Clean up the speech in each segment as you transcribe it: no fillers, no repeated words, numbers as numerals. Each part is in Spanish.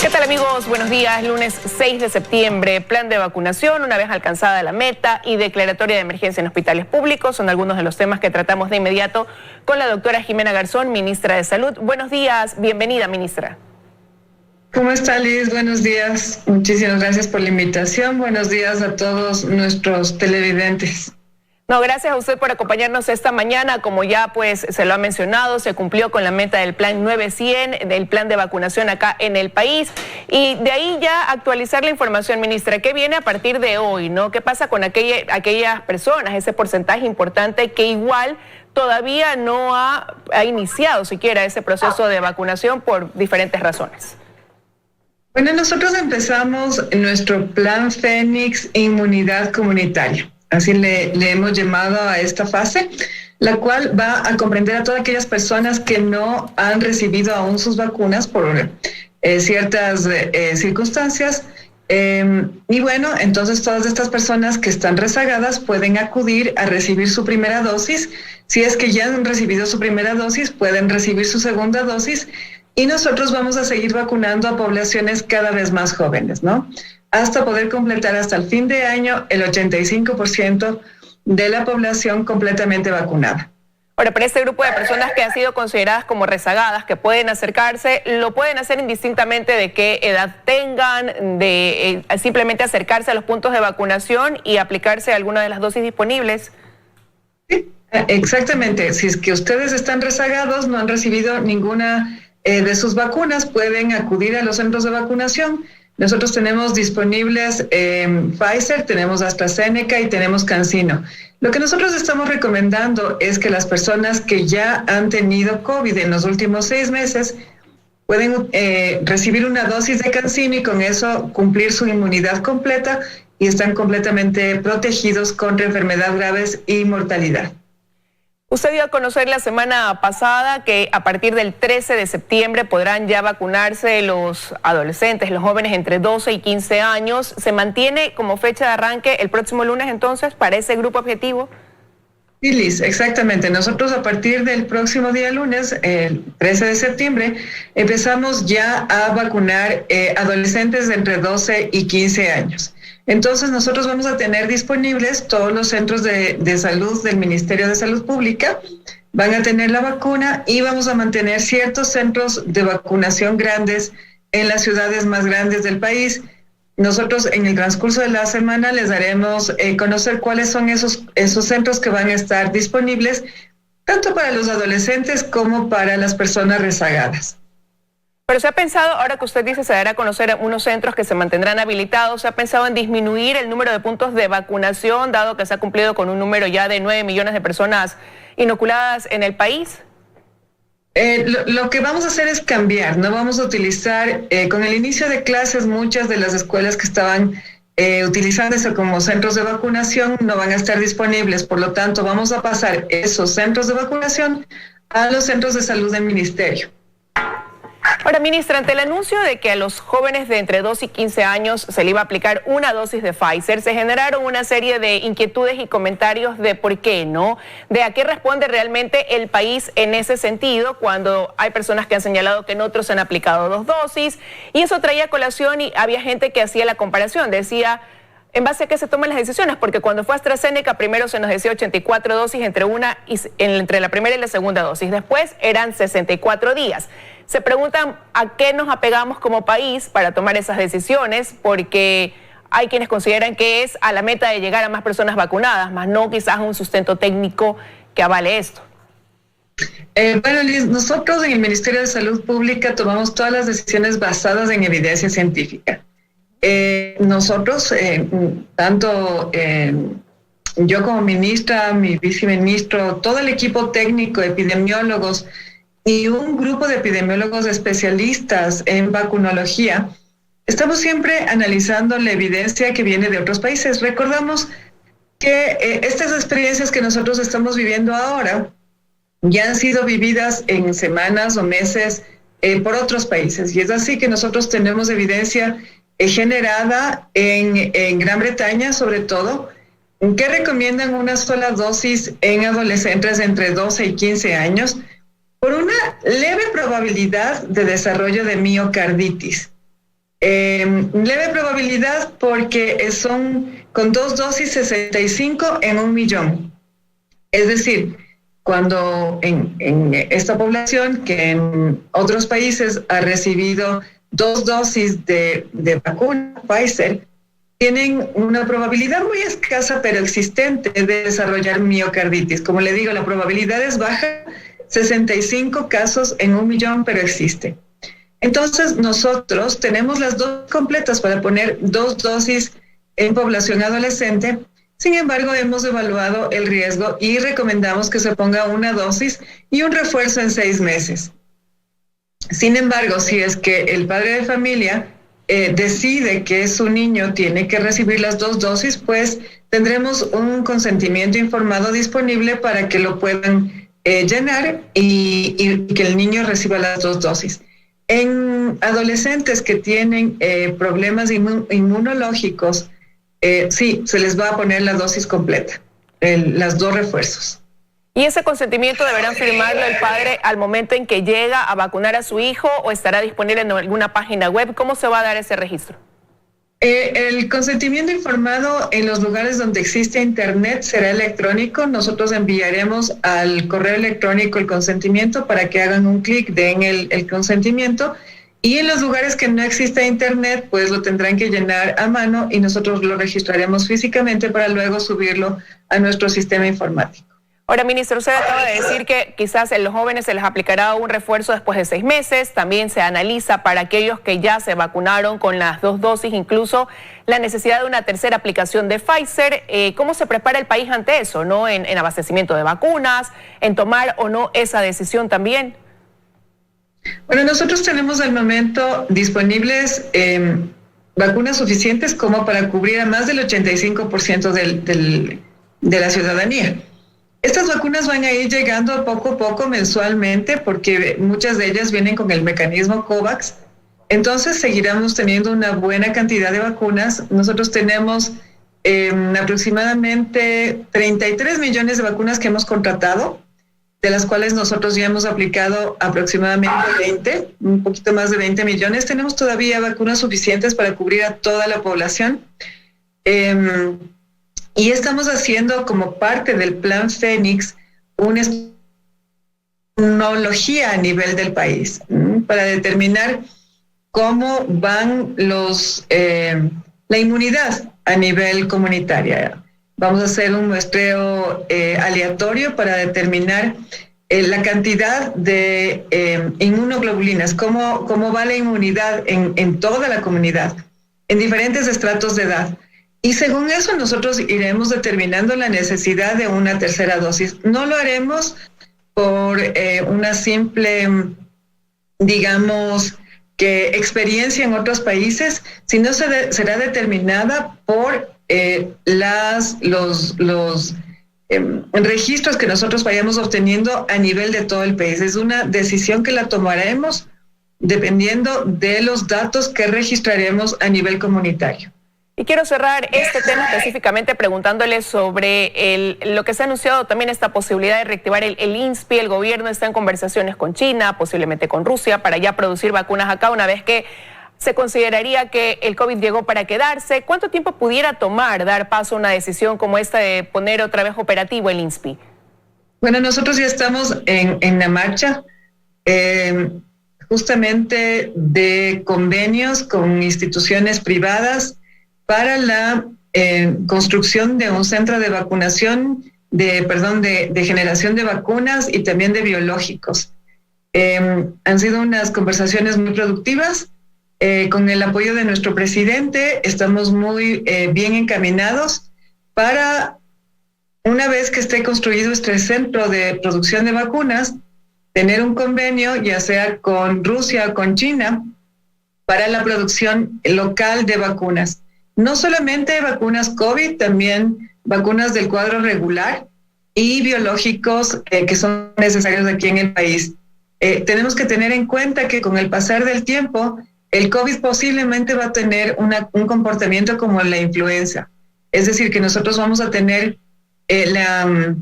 ¿Qué tal, amigos? Buenos días. Lunes 6 de septiembre, plan de vacunación una vez alcanzada la meta y declaratoria de emergencia en hospitales públicos son algunos de los temas que tratamos de inmediato con la doctora Jimena Garzón, ministra de Salud. Buenos días, bienvenida, ministra. ¿Cómo está, Liz? Buenos días. Muchísimas gracias por la invitación. Buenos días a todos nuestros televidentes. No, gracias a usted por acompañarnos esta mañana. Como ya pues se lo ha mencionado, se cumplió con la meta del plan 900, del plan de vacunación acá en el país. Y de ahí ya actualizar la información, ministra. ¿Qué viene a partir de hoy, no? ¿Qué pasa con aquellas personas, ese porcentaje importante que igual todavía no ha iniciado siquiera ese proceso de vacunación por diferentes razones? Bueno, nosotros empezamos nuestro plan Fénix Inmunidad Comunitaria. Así le hemos llamado a esta fase, la cual va a comprender a todas aquellas personas que no han recibido aún sus vacunas por ciertas circunstancias. Y bueno, entonces todas estas personas que están rezagadas pueden acudir a recibir su primera dosis. Si es que ya han recibido su primera dosis, pueden recibir su segunda dosis. Y nosotros vamos a seguir vacunando a poblaciones cada vez más jóvenes, ¿no? Hasta poder completar hasta el fin de año el 85% de la población completamente vacunada. Ahora, para este grupo de personas que han sido consideradas como rezagadas, que pueden acercarse, lo pueden hacer indistintamente de qué edad tengan, de simplemente acercarse a los puntos de vacunación y aplicarse alguna de las dosis disponibles. Sí, exactamente. Si es que ustedes están rezagados, no han recibido ninguna de sus vacunas, pueden acudir a los centros de vacunación. Nosotros tenemos disponibles Pfizer, tenemos AstraZeneca y tenemos CanSino. Lo que nosotros estamos recomendando es que las personas que ya han tenido COVID en los últimos 6 meses pueden recibir una dosis de CanSino y con eso cumplir su inmunidad completa y están completamente protegidos contra enfermedades graves y mortalidad. Usted dio a conocer la semana pasada que a partir del 13 de septiembre podrán ya vacunarse los adolescentes, los jóvenes entre 12 y 15 años. ¿Se mantiene como fecha de arranque el próximo lunes entonces para ese grupo objetivo? Sí, Liz, exactamente. Nosotros a partir del próximo día lunes, el 13 de septiembre, empezamos ya a vacunar adolescentes de entre 12 y 15 años. Entonces nosotros vamos a tener disponibles todos los centros de salud del Ministerio de Salud Pública, van a tener la vacuna y vamos a mantener ciertos centros de vacunación grandes en las ciudades más grandes del país. Nosotros en el transcurso de la semana les daremos conocer cuáles son esos centros que van a estar disponibles, tanto para los adolescentes como para las personas rezagadas. Pero se ha pensado, ahora que usted dice se dará a conocer unos centros que se mantendrán habilitados, ¿se ha pensado en disminuir el número de puntos de vacunación, dado que se ha cumplido con un número ya de 9 millones de personas inoculadas en el país? Lo que vamos a hacer es cambiar, no vamos a utilizar, con el inicio de clases, muchas de las escuelas que estaban utilizándose como centros de vacunación no van a estar disponibles, por lo tanto vamos a pasar esos centros de vacunación a los centros de salud del ministerio. Ahora, ministra, ante el anuncio de que a los jóvenes de entre 2 y 15 años se le iba a aplicar una dosis de Pfizer, se generaron una serie de inquietudes y comentarios de por qué, ¿no? De a qué responde realmente el país en ese sentido, cuando hay personas que han señalado que en otros se han aplicado 2 dosis, y eso traía a colación y había gente que hacía la comparación, decía, ¿en base a qué se toman las decisiones? Porque cuando fue AstraZeneca, primero se nos decía 84 dosis entre la primera y la segunda dosis. Después eran 64 días. Se preguntan a qué nos apegamos como país para tomar esas decisiones, porque hay quienes consideran que es a la meta de llegar a más personas vacunadas, más no quizás a un sustento técnico que avale esto. Bueno, Liz, nosotros en el Ministerio de Salud Pública tomamos todas las decisiones basadas en evidencia científica. Nosotros, tanto yo como ministra, mi viceministro, todo el equipo técnico, epidemiólogos y un grupo de epidemiólogos especialistas en vacunología, estamos siempre analizando la evidencia que viene de otros países. Recordamos que estas experiencias que nosotros estamos viviendo ahora ya han sido vividas en semanas o meses por otros países, y es así que nosotros tenemos evidencia generada en Gran Bretaña, sobre todo, que recomiendan una sola dosis en adolescentes entre 12 y 15 años por una leve probabilidad de desarrollo de miocarditis. Leve probabilidad porque son con 2 dosis 65 en 1.000.000. Es decir, cuando en esta población que en otros países ha recibido 2 dosis de vacuna Pfizer, tienen una probabilidad muy escasa pero existente de desarrollar miocarditis. Como le digo, la probabilidad es baja, 65 casos en 1.000.000, pero existe. Entonces, nosotros tenemos las dosis completas para poner 2 dosis en población adolescente. Sin embargo, hemos evaluado el riesgo y recomendamos que se ponga una dosis y un refuerzo en 6 meses. Sin embargo, si es que el padre de familia decide que su niño tiene que recibir las 2 dosis, pues tendremos un consentimiento informado disponible para que lo puedan llenar y que el niño reciba las 2 dosis. En adolescentes que tienen problemas inmunológicos, sí, se les va a poner la dosis completa, las 2 refuerzos. ¿Y ese consentimiento deberán firmarlo el padre al momento en que llega a vacunar a su hijo o estará disponible en alguna página web? ¿Cómo se va a dar ese registro? El consentimiento informado en los lugares donde existe internet será electrónico. Nosotros enviaremos al correo electrónico el consentimiento para que hagan un clic, den el consentimiento. Y en los lugares que no exista internet, pues lo tendrán que llenar a mano y nosotros lo registraremos físicamente para luego subirlo a nuestro sistema informático. Ahora, ministro, usted acaba de decir que quizás en los jóvenes se les aplicará un refuerzo después de 6 meses. También se analiza para aquellos que ya se vacunaron con las 2 dosis, incluso la necesidad de una tercera aplicación de Pfizer. ¿Cómo se prepara el país ante eso, no? En abastecimiento de vacunas, en tomar o no esa decisión también. Bueno, nosotros tenemos al momento disponibles vacunas suficientes como para cubrir a más del 85% de la ciudadanía. Estas vacunas van a ir llegando poco a poco mensualmente porque muchas de ellas vienen con el mecanismo COVAX. Entonces seguiremos teniendo una buena cantidad de vacunas. Nosotros tenemos aproximadamente 33 millones de vacunas que hemos contratado, de las cuales nosotros ya hemos aplicado aproximadamente 20, un poquito más de 20 millones. Tenemos todavía vacunas suficientes para cubrir a toda la población. Y estamos haciendo como parte del Plan Fénix una inmunología a nivel del país para determinar cómo van la inmunidad a nivel comunitario. Vamos a hacer un muestreo aleatorio para determinar la cantidad de inmunoglobulinas, cómo va la inmunidad en toda la comunidad, en diferentes estratos de edad. Y según eso nosotros iremos determinando la necesidad de una tercera dosis. No lo haremos por una simple, digamos, que experiencia en otros países, sino será determinada por los registros que nosotros vayamos obteniendo a nivel de todo el país. Es una decisión que la tomaremos dependiendo de los datos que registraremos a nivel comunitario. Y quiero cerrar este tema específicamente preguntándole sobre lo que se ha anunciado también, esta posibilidad de reactivar el INSPI. El gobierno está en conversaciones con China, posiblemente con Rusia, para ya producir vacunas acá, una vez que se consideraría que el COVID llegó para quedarse. ¿Cuánto tiempo pudiera tomar dar paso a una decisión como esta de poner otra vez operativo el INSPI? Bueno, nosotros ya estamos en la marcha justamente de convenios con instituciones privadas para la construcción de un centro de vacunación, de generación de vacunas y también de biológicos. Han sido unas conversaciones muy productivas. Con el apoyo de nuestro presidente estamos muy bien encaminados para, una vez que esté construido este centro de producción de vacunas, tener un convenio, ya sea con Rusia o con China, para la producción local de vacunas. No solamente vacunas COVID, también vacunas del cuadro regular y biológicos que son necesarios aquí en el país. Tenemos que tener en cuenta que con el pasar del tiempo, el COVID posiblemente va a tener un comportamiento como la influenza. Es decir, que nosotros vamos a tener la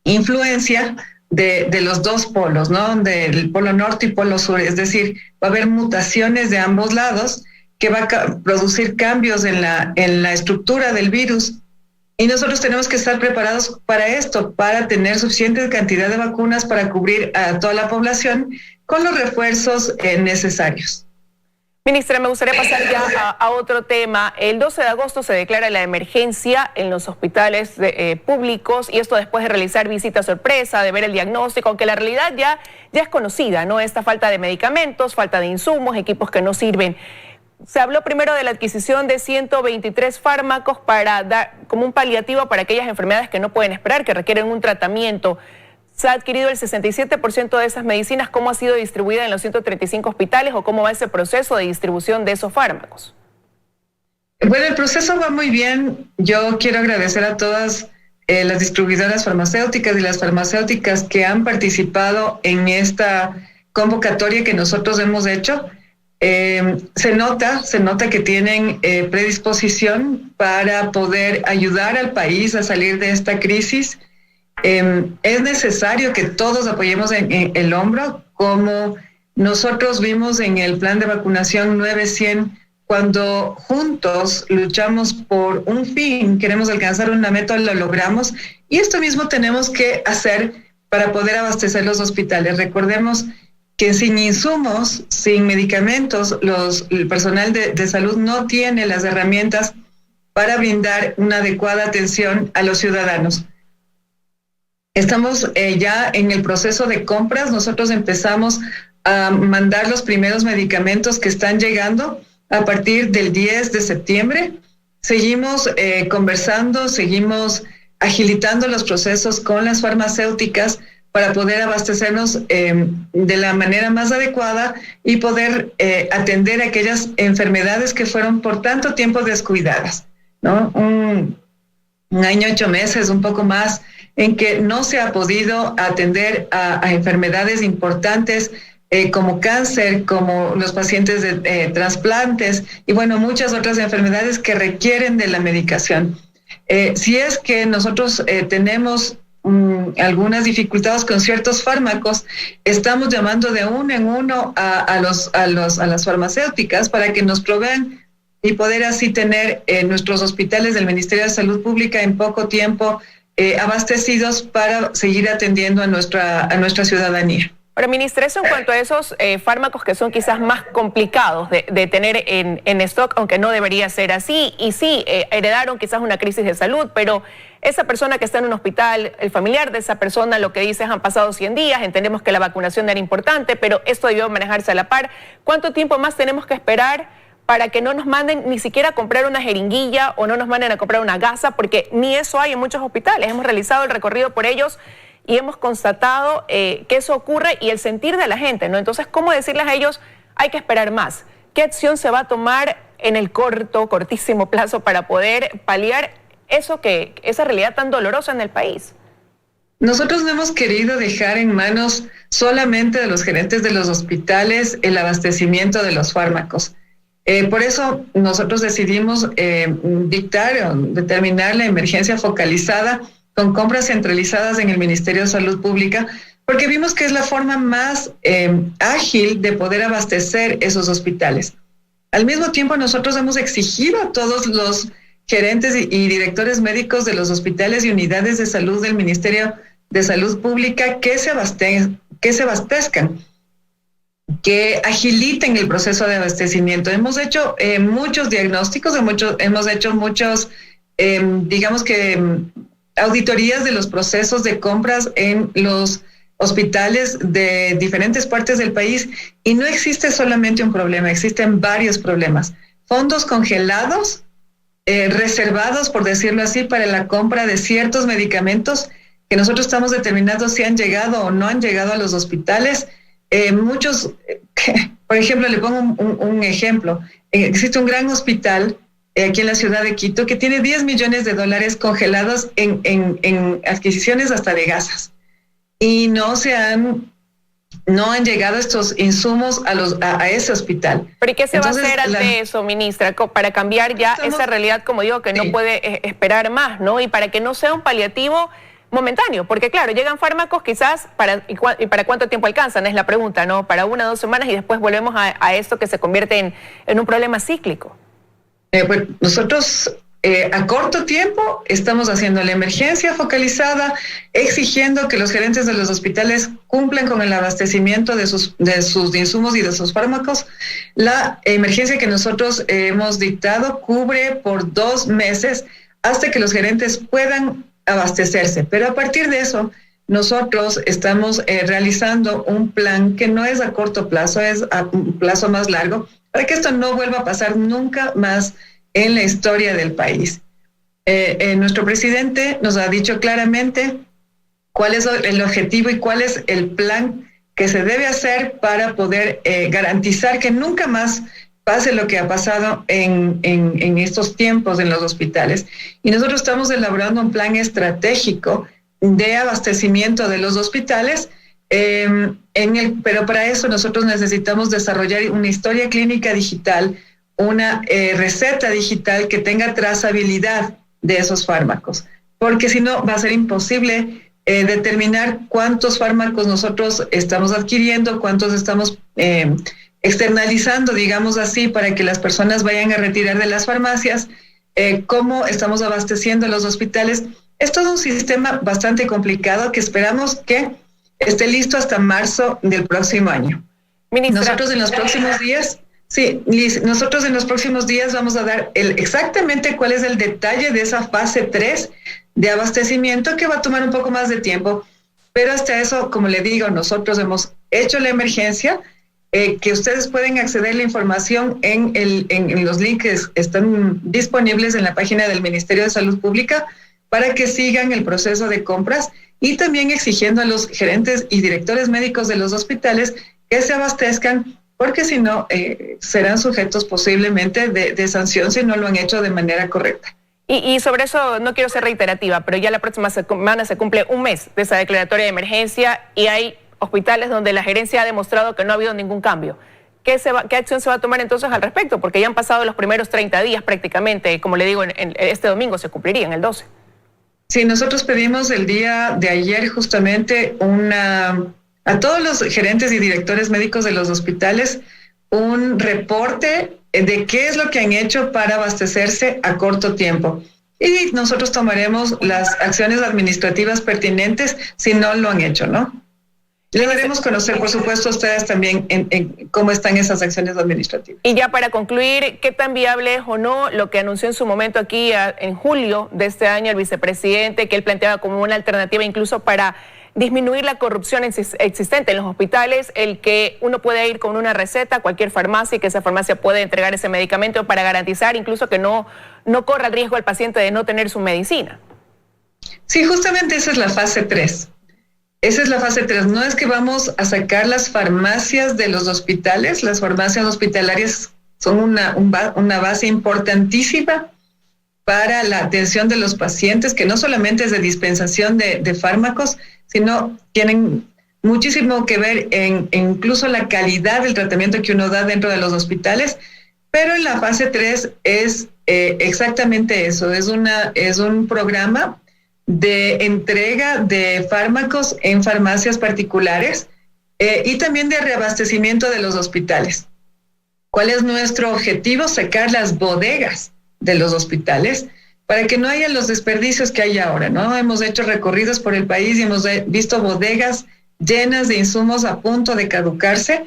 influencia de los dos polos, ¿no? Del polo norte y polo sur. Es decir, va a haber mutaciones de ambos lados que va a producir cambios en la estructura del virus. Y nosotros tenemos que estar preparados para esto, para tener suficiente cantidad de vacunas para cubrir a toda la población con los refuerzos necesarios. Ministra, me gustaría pasar ya a otro tema. El 12 de agosto se declara la emergencia en los hospitales públicos, y esto después de realizar visita sorpresa, de ver el diagnóstico, aunque la realidad ya es conocida, ¿no? Esta falta de medicamentos, falta de insumos, equipos que no sirven. Se habló primero de la adquisición de 123 fármacos para dar como un paliativo para aquellas enfermedades que no pueden esperar, que requieren un tratamiento. Se ha adquirido el 67% de esas medicinas. ¿Cómo ha sido distribuida en los 135 hospitales o cómo va ese proceso de distribución de esos fármacos? Bueno, el proceso va muy bien. Yo quiero agradecer a todas las distribuidoras farmacéuticas y las farmacéuticas que han participado en esta convocatoria que nosotros hemos hecho. Se nota que tienen predisposición para poder ayudar al país a salir de esta crisis. Es necesario que todos apoyemos en el hombro, como nosotros vimos en el plan de vacunación 900, cuando juntos luchamos por un fin, queremos alcanzar una meta, lo logramos, y esto mismo tenemos que hacer para poder abastecer los hospitales. Recordemos que sin insumos, sin medicamentos, el personal de salud no tiene las herramientas para brindar una adecuada atención a los ciudadanos. Estamos ya en el proceso de compras. Nosotros empezamos a mandar los primeros medicamentos que están llegando a partir del 10 de septiembre. Seguimos conversando, seguimos agilitando los procesos con las farmacéuticas para poder abastecernos de la manera más adecuada y poder atender aquellas enfermedades que fueron por tanto tiempo descuidadas, ¿no? Un año, 8 meses, un poco más, en que no se ha podido atender a enfermedades importantes como cáncer, como los pacientes de trasplantes y bueno, muchas otras enfermedades que requieren de la medicación. Si es que nosotros tenemos algunas dificultades con ciertos fármacos, estamos llamando de uno en uno a las farmacéuticas para que nos provean y poder así tener nuestros hospitales del Ministerio de Salud Pública en poco tiempo abastecidos para seguir atendiendo a nuestra ciudadanía. Ahora, ministra, eso en cuanto a esos fármacos que son quizás más complicados de tener en stock, aunque no debería ser así, y sí, heredaron quizás una crisis de salud, pero esa persona que está en un hospital, el familiar de esa persona, lo que dice es han pasado 100 días, entendemos que la vacunación era importante, pero esto debió manejarse a la par. ¿Cuánto tiempo más tenemos que esperar para que no nos manden ni siquiera a comprar una jeringuilla o no nos manden a comprar una gasa? Porque ni eso hay en muchos hospitales. Hemos realizado el recorrido por ellos y hemos constatado que eso ocurre y el sentir de la gente, ¿no? Entonces, ¿cómo decirles a ellos hay que esperar más? ¿Qué acción se va a tomar en el cortísimo plazo para poder paliar esa realidad tan dolorosa en el país? Nosotros no hemos querido dejar en manos solamente de los gerentes de los hospitales el abastecimiento de los fármacos. Por eso nosotros decidimos determinar la emergencia focalizada con compras centralizadas en el Ministerio de Salud Pública, porque vimos que es la forma más ágil de poder abastecer esos hospitales. Al mismo tiempo, nosotros hemos exigido a todos los gerentes y directores médicos de los hospitales y unidades de salud del Ministerio de Salud Pública que se abastezcan, que agiliten el proceso de abastecimiento. Hemos hecho muchos diagnósticos, hemos hecho muchos, auditorías de los procesos de compras en los hospitales de diferentes partes del país y no existe solamente un problema, existen varios problemas. Fondos congelados, reservados, por decirlo así, para la compra de ciertos medicamentos que nosotros estamos determinando si han llegado o no han llegado a los hospitales. Muchos, por ejemplo, le pongo un ejemplo. Existe un gran hospital aquí en la ciudad de Quito que tiene $10 millones congelados en adquisiciones hasta de gasas. Y no han llegado estos insumos a ese hospital. ¿Pero y qué se va a hacer ante eso, ministra, para cambiar ya esa realidad, como digo, que no puede esperar más, ¿no? Y para que no sea un paliativo momentáneo, porque claro, llegan fármacos quizás y para cuánto tiempo alcanzan, es la pregunta, ¿no? Para 1 o 2 semanas y después volvemos a esto que se convierte en un problema cíclico. Pues nosotros a corto tiempo estamos haciendo la emergencia focalizada, exigiendo que los gerentes de los hospitales cumplan con el abastecimiento de sus insumos y de sus fármacos. La emergencia que nosotros hemos dictado cubre por 2 meses hasta que los gerentes puedan abastecerse. Pero a partir de eso, nosotros estamos realizando un plan que no es a corto plazo, es a un plazo más largo, para que esto no vuelva a pasar nunca más en la historia del país. Nuestro presidente nos ha dicho claramente cuál es el objetivo y cuál es el plan que se debe hacer para poder garantizar que nunca más pase lo que ha pasado en estos tiempos en los hospitales. Y nosotros estamos elaborando un plan estratégico de abastecimiento de los hospitales, pero para eso nosotros necesitamos desarrollar una historia clínica digital, una receta digital que tenga trazabilidad de esos fármacos, porque si no va a ser imposible determinar cuántos fármacos nosotros estamos adquiriendo, cuántos estamos externalizando, digamos así, para que las personas vayan a retirar de las farmacias, cómo estamos abasteciendo los hospitales. Es todo un sistema bastante complicado que esperamos que esté listo hasta marzo del próximo año. Ministra. Nosotros en los próximos días, sí, Liz, nosotros en los próximos días vamos a dar exactamente cuál es el detalle de esa fase 3 de abastecimiento, que va a tomar un poco más de tiempo, pero hasta eso, como le digo, nosotros hemos hecho la emergencia, que ustedes pueden acceder a la información en los links que están disponibles en la página del Ministerio de Salud Pública para que sigan el proceso de compras, y también exigiendo a los gerentes y directores médicos de los hospitales que se abastezcan, porque si no serán sujetos posiblemente de sanción si no lo han hecho de manera correcta. Y sobre eso no quiero ser reiterativa, pero ya la próxima semana se cumple 1 mes de esa declaratoria de emergencia y hay hospitales donde la gerencia ha demostrado que no ha habido ningún cambio. ¿Qué acción se va a tomar entonces al respecto? Porque ya han pasado los primeros 30 días prácticamente, como le digo, este domingo se cumplirían, el 12. Sí, nosotros pedimos el día de ayer justamente a todos los gerentes y directores médicos de los hospitales un reporte de qué es lo que han hecho para abastecerse a corto tiempo. Y nosotros tomaremos las acciones administrativas pertinentes si no lo han hecho, ¿no? Le daremos conocer, por supuesto, a ustedes también en cómo están esas acciones administrativas. Y ya para concluir, ¿qué tan viable es o no lo que anunció en su momento aquí en julio de este año el vicepresidente, que él planteaba como una alternativa incluso para disminuir la corrupción existente en los hospitales, el que uno puede ir con una receta a cualquier farmacia y que esa farmacia puede entregar ese medicamento para garantizar incluso que no corra el riesgo el paciente de no tener su medicina? Sí, justamente esa es la fase 3. Esa es la fase 3. No es que vamos a sacar las farmacias de los hospitales. Las farmacias hospitalarias son una base importantísima para la atención de los pacientes, que no solamente es de dispensación de fármacos, sino tienen muchísimo que ver en incluso la calidad del tratamiento que uno da dentro de los hospitales. Pero en la fase 3 es exactamente eso. Es un programa de entrega de fármacos en farmacias particulares y también de reabastecimiento de los hospitales. ¿Cuál es nuestro objetivo? Sacar las bodegas de los hospitales para que no haya los desperdicios que hay ahora, ¿no? Hemos hecho recorridos por el país y hemos visto bodegas llenas de insumos a punto de caducarse,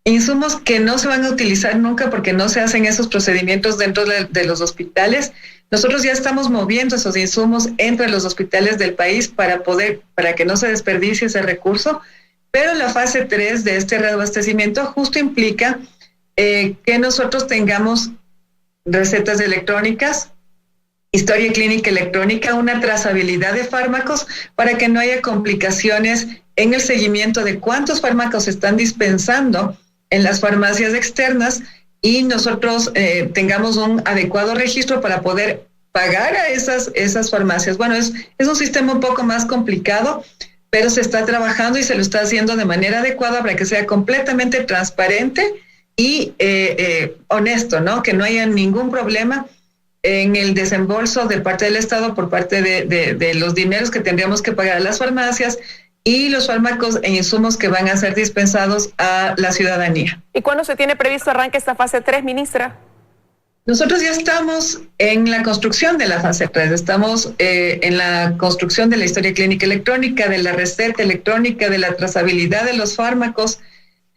insumos que no se van a utilizar nunca porque no se hacen esos procedimientos dentro de los hospitales. Nosotros ya estamos moviendo esos insumos entre los hospitales del país para que no se desperdicie ese recurso, pero la fase 3 de este reabastecimiento justo implica que nosotros tengamos recetas electrónicas, historia clínica electrónica, una trazabilidad de fármacos para que no haya complicaciones en el seguimiento de cuántos fármacos se están dispensando en las farmacias externas y nosotros tengamos un adecuado registro para poder pagar a esas farmacias. Bueno, es un sistema un poco más complicado, pero se está trabajando y se lo está haciendo de manera adecuada para que sea completamente transparente y honesto, ¿no? Que no haya ningún problema en el desembolso de parte del Estado por parte de los dineros que tendríamos que pagar a las farmacias y los fármacos e insumos que van a ser dispensados a la ciudadanía. ¿Y cuándo se tiene previsto arranque esta fase 3, ministra? Nosotros ya estamos en la construcción de la fase 3, estamos en la construcción de la historia clínica electrónica, de la receta electrónica, de la trazabilidad de los fármacos.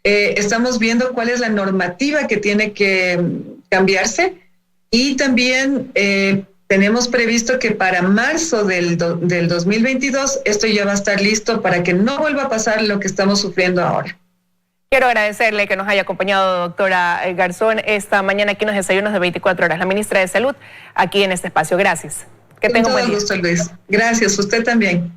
Estamos viendo cuál es la normativa que tiene que cambiarse y también tenemos previsto que para marzo del 2022 esto ya va a estar listo para que no vuelva a pasar lo que estamos sufriendo ahora. Quiero agradecerle que nos haya acompañado, doctora Garzón, esta mañana aquí en los desayunos de 24 horas, la ministra de Salud, aquí en este espacio. Gracias. Que tenga un buen día. Con todo gusto, Luis. Gracias, usted también.